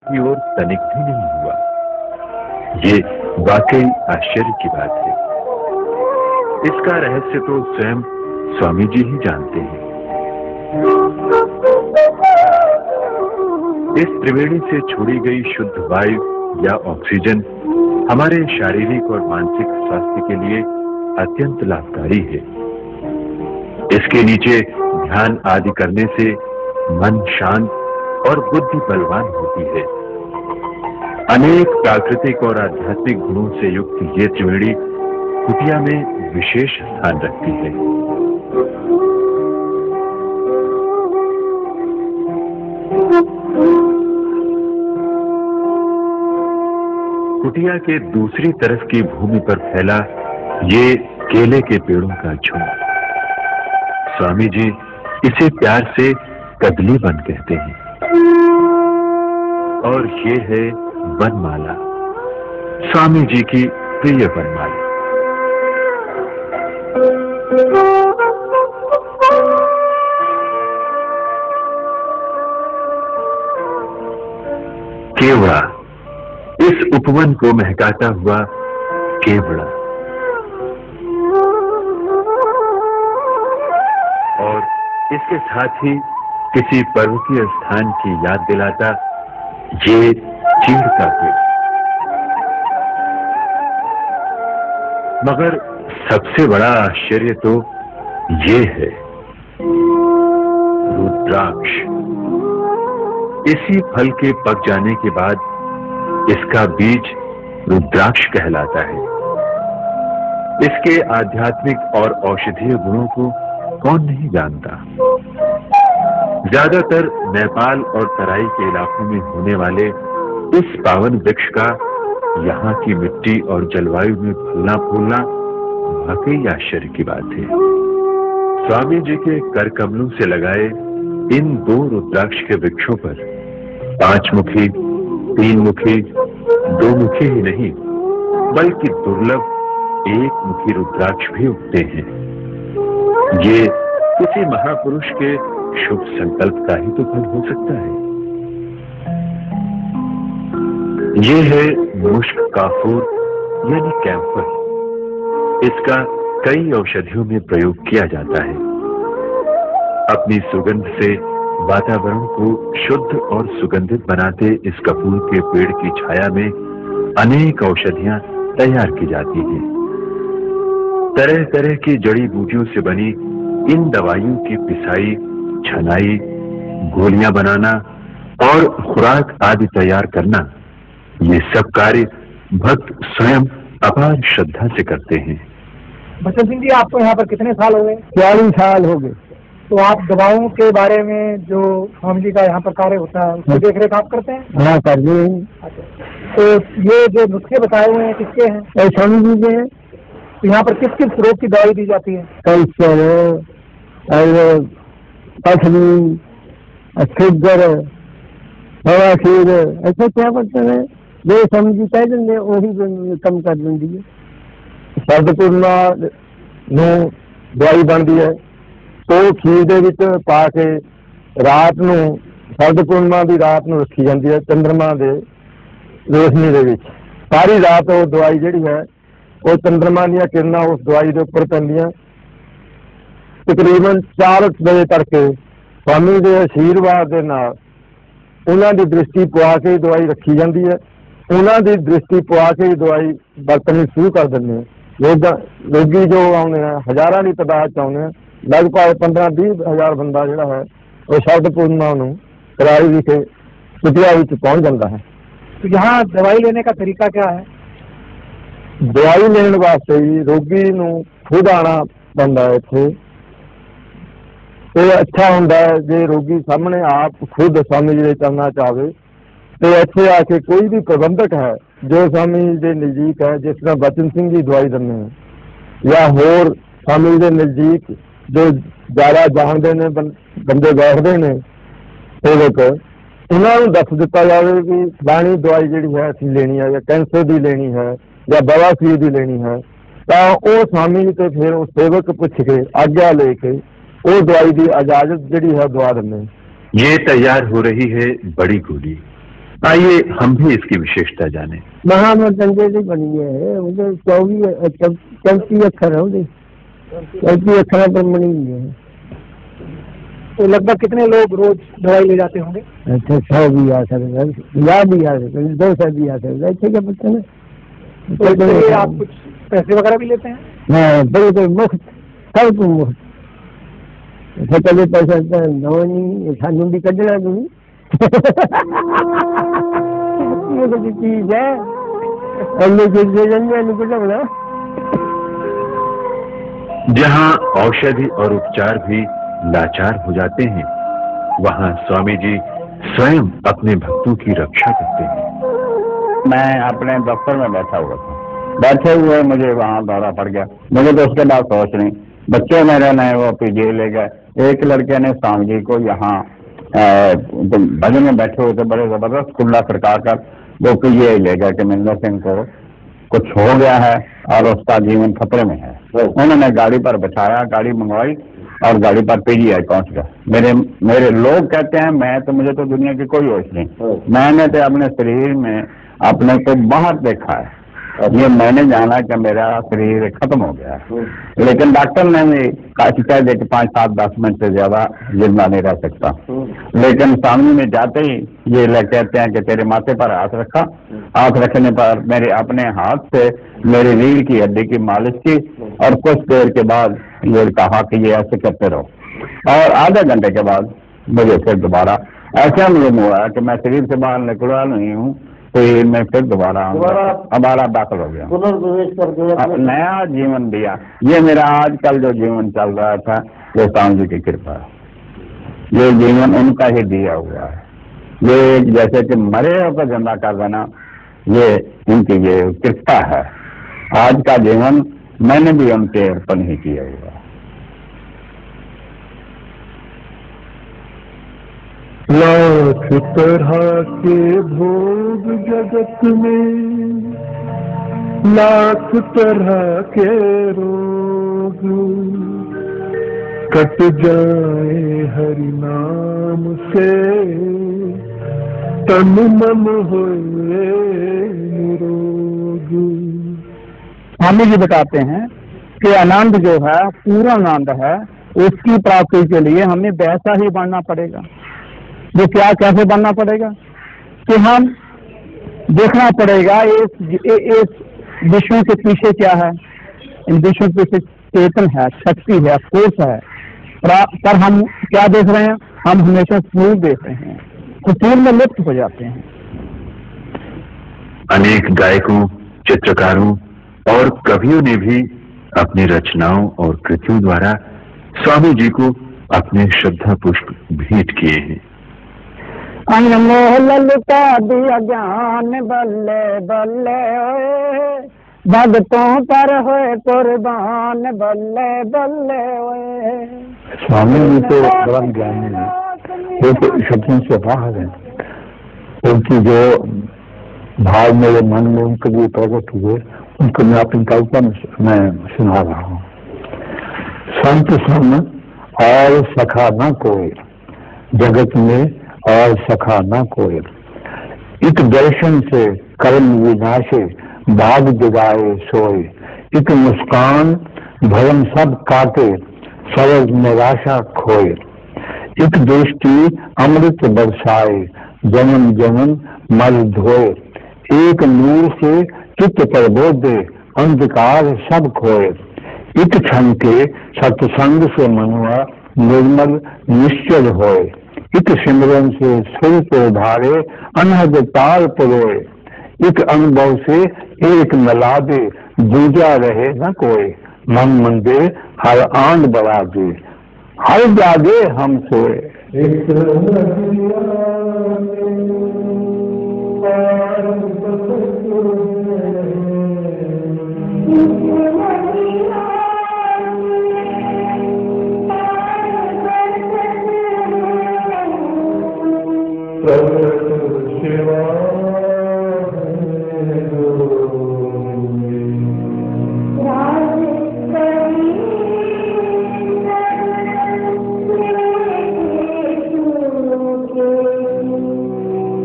की ओर तनिक भी नहीं हुआ। ये वाकई आश्चर्य की बात है। इसका रहस्य तो स्वयं स्वामी जी ही जानते हैं। इस त्रिवेणी से छोड़ी गई शुद्ध वायु या ऑक्सीजन हमारे शारीरिक और मानसिक स्वास्थ्य के लिए अत्यंत लाभकारी है। इसके नीचे ध्यान आदि करने से मन शांत और बुद्धि बलवान होती है। अनेक प्राकृतिक और आध्यात्मिक गुणों से युक्त ये त्रिवेणी कुटिया में विशेष स्थान रखती है। कुटिया के दूसरी तरफ की भूमि पर फैला ये केले के पेड़ों का झुंड। स्वामी जी इसे प्यार से कदली वन कहते हैं। और ये है वनमाला, स्वामी जी की प्रिय वनमाला। केवड़ा, इस उपवन को महकाता हुआ केवड़ा, और इसके साथ ही किसी पर्वतीय स्थान की याद दिलाता ये चीड़ का पेड़। मगर सबसे बड़ा आश्चर्य तो ये है रुद्राक्ष। इसी फल के पक जाने के बाद इसका बीज रुद्राक्ष कहलाता है। इसके आध्यात्मिक और औषधीय गुणों को कौन नहीं जानता। ज्यादातर नेपाल और तराई के इलाकों में होने वाले इस पावन वृक्ष का यहाँ की मिट्टी और जलवायु में फलना फूलना वाकई आश्चर्य की बात है। स्वामी जी के कर कमलों से लगाए इन 2 रुद्राक्ष के वृक्षों पर 5 मुखी, 3 मुखी, 2 मुखी ही नहीं बल्कि दुर्लभ 1 मुखी रुद्राक्ष भी उगते हैं। ये किसी महापुरुष के शुभ संकल्प का ही तो फल हो सकता है। ये है मुश्क काफूर यानी कैम्फर। इसका कई औषधियों में प्रयोग किया जाता है। अपनी सुगंध से वातावरण को शुद्ध और सुगंधित बनाते इस कपूर के पेड़ की छाया में अनेक औषधियां तैयार की जाती हैं। तरह तरह की जड़ी बूटियों से बनी इन दवाइयों की पिसाई, छनाई, गोलियां बनाना और खुराक आदि तैयार करना, ये सब कार्य भक्त स्वयं अपार श्रद्धा से करते हैं। बच्चन सिंह जी, आपको यहाँ पर कितने साल हो गए? 40 साल हो गए। तो आप दवाओं के बारे में जो स्वामी जी का यहाँ पर कार्य होता है उसकी देख रेख आप करते हैं? हाँ, कर रहे हैं। अच्छा, तो ये जो नुस्खे बताए हुए हैं किसके हैं? स्वामी जी के हैं। तो यहाँ पर किस किस रोग की दवाई दी जाती है? कैंसर, पथरी, शुगर, बवासीर, ऐसा क्या करते हैं जो स्वामी जी कह देंगे वही कम कर देंगी है। सर्दपूर्णा दवाई बनती है तो खीर दे विच पा के रात नूं सर्दपूर्णा की रात नूं रखी जाती है चंद्रमा के रोशनी दे विच। सारी रात वो दवाई जिहड़ी है वो चंद्रमा दी किरणा उस दवाई के उपर पैंदियां। तकरीबन 4 बजे तड़के स्वामी के आशीर्वाद के नाल उन्हां दी दृष्टि पवा के दवाई रखी जाती है। उन्हां दी दृष्टि पवा के दवाई वरतनी शुरू कर देंगे। रोगी जो आने हजारां की तादाद च आने, लगभग 15-20 हज़ार बंदा जोड़ा है वो शब्द पूर्णिमा कराई विखे कुटिया पहुंच जाता है। तो यहाँ दवाई लेने का तरीका क्या है? दवाई लेने वास्ते ही रोगी नूं खुद आना पैंदा है। इत्थे तो अच्छा होंदा है जे रोगी सामने आप खुद स्वामी जी चलना चाहे तो इत्थे आके कोई भी प्रबंधक है जो स्वामी के नजदीक है, जिस तरह बचन सिंह जी दवाई देने हैं या होर स्वामी के नजदीक जो ज्यादा जानते ने बंदे बैठते ने सेवक, उन्होंने दस दिता जाए कि फलानी दवाई जी है असं लेनी है या कैंसर की लेनी है या बवासीर की लेनी है, तो वह स्वामी तो फिर उस सेवक पूछ के आज्ञा लेके वो दवाई की इजाजत जी है दवा देने। ये तैयार हो रही है बड़ी गोली। आइए हम भी इसकी विशेषता जानें। महामृत्युंजय जी बनी है, उनके 24 अक्षर है, उनके 24 अक्षर पर बनी है। तो लगभग कितने लोग रोज दवाई ले जाते होंगे? अच्छा, 100 भी आ सकता है, 50 भी आ सकता है, 200 भी आ सकता है। ठीक है बच्चे ने। तो इसके लिए आप कुछ पैसे वगैरह भी लेते हैं? हाँ, बिल्कुल मुफ्त, सब मुफ्त। कभी पैसा दो नहीं, सानू भी कढ़ना नहीं। ये तो चीज है, जहाँ औषधि और उपचार भी लाचार हो जाते हैं, वहाँ स्वामी जी स्वयं अपने भक्तों की रक्षा करते हैं। मैं अपने दफ्तर में बैठा हुआ था, बैठे हुए मुझे वहाँ दौरा पड़ गया। मुझे तो उसके बाद सोच नहीं, बच्चे मेरे नए वो पीजीआई ले गए। एक लड़के ने स्वामी जी को यहाँ भजन में बैठे हुए थे, बड़े जबरदस्त कुल्ला खड़का कर वो पीजीआई ले गए कि महेंद्र सिंह को कुछ हो गया है और उसका जीवन खतरे में है। उन्होंने गाड़ी पर बिठाया, गाड़ी मंगवाई और गाड़ी पर पीजीआई पहुंच गया। मेरे लोग कहते हैं मैं तो, मुझे तो दुनिया की कोई होश नहीं, मैंने तो अपने शरीर में अपने को बाहर देखा है, ये मैंने जाना कि मेरा शरीर खत्म हो गया है। लेकिन डॉक्टर ने भी कह दिया कि 5, 7, 10 मिनट से ज्यादा जिंदा नहीं रह सकता। लेकिन सामने में जाते ही ये लोग कहते हैं कि तेरे माथे पर हाथ रखा, हाथ रखने पर मेरे अपने हाथ से मेरी रीढ़ की हड्डी की मालिश की और कुछ देर के बाद ये कहा कि ये ऐसे करते रहो। और आधे घंटे के बाद मुझे फिर दोबारा ऐसा मालूम हुआ कि मैं शरीर से बाहर निकला नहीं हूँ, तो मैं फिर दोबारा दाखिल हो गया, पुनर्प्रवेश करके नया जीवन दिया। ये मेरा आजकल जो जीवन चल रहा था वो स्वामी जी की कृपा है, ये जीवन उनका ही दिया हुआ है। ये जैसे कि मरे होकर जिंदा कर देना, ये इनकी ये कृपा है। आज का जीवन मैंने भी उनके अर्पण ही किया हुआ है। लाख तरह के भोग जगत में, लाख तरह के रोग, कट जाए हरि नाम से, तन मन होए निरोग। स्वामी जी बताते हैं कि आनंद जो है, पूरा आनंद है, उसकी प्राप्ति के लिए हमें वैसा ही बनना पड़ेगा। जो क्या कैसे बनना पड़ेगा कि हम देखना पड़ेगा इस विश्व के पीछे क्या है। इन विश्व के पीछे चेतन है, शक्ति है, फोर्स है, पर हम क्या देख रहे हैं? हम हमेशा फूल देख रहे हैं, फूल में लिप्त हो जाते हैं। अनेक गायकों, चित्रकारों और कवियों ने भी अपनी रचनाओं और कृतियों द्वारा स्वामी जी को अपने श्रद्धा पुष्प भेंट किए हैं। अनमोल लुटा दिया ज्ञान बल्ले बल्ले ओए, भगतों पर होए कुर्बान बल्ले बल्ले ओए। स्वामी जी तो बड़ा ज्ञानी है, वो तो शब्दों से बाहर है। उनकी जो भाव मेरे मन में उनके लिए प्रकट हुए, उनको मैं अपनी कविता में सुना रहा हूँ। संत सन और सखा न कोई, जगत में और सखा न कोई। एक दर्शन से कर्म विनाशे, भाग जगाए सोए। एक मुस्कान भरम सब काटे, सरल निराशा खोए। एक दृष्टि अमृत बरसाए, जन्म जन्म मल धोए। एक नूर से चित्त पर बोधे, अंधकार सब खोए। एक क्षण के सत्संग से मनुआ, निर्मल निश्चल होए। एक सिमरन से सुर को धारे, अनहद ताल पुरोए। एक अनुभव से एक मिला दे, दूजा रहे न कोई। मन मंदे हर आंध बढ़ा दे, हर जागे हम सोए।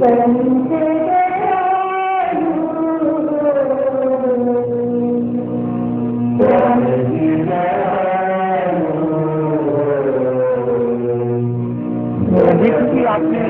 Thank you. देखिए कि आपने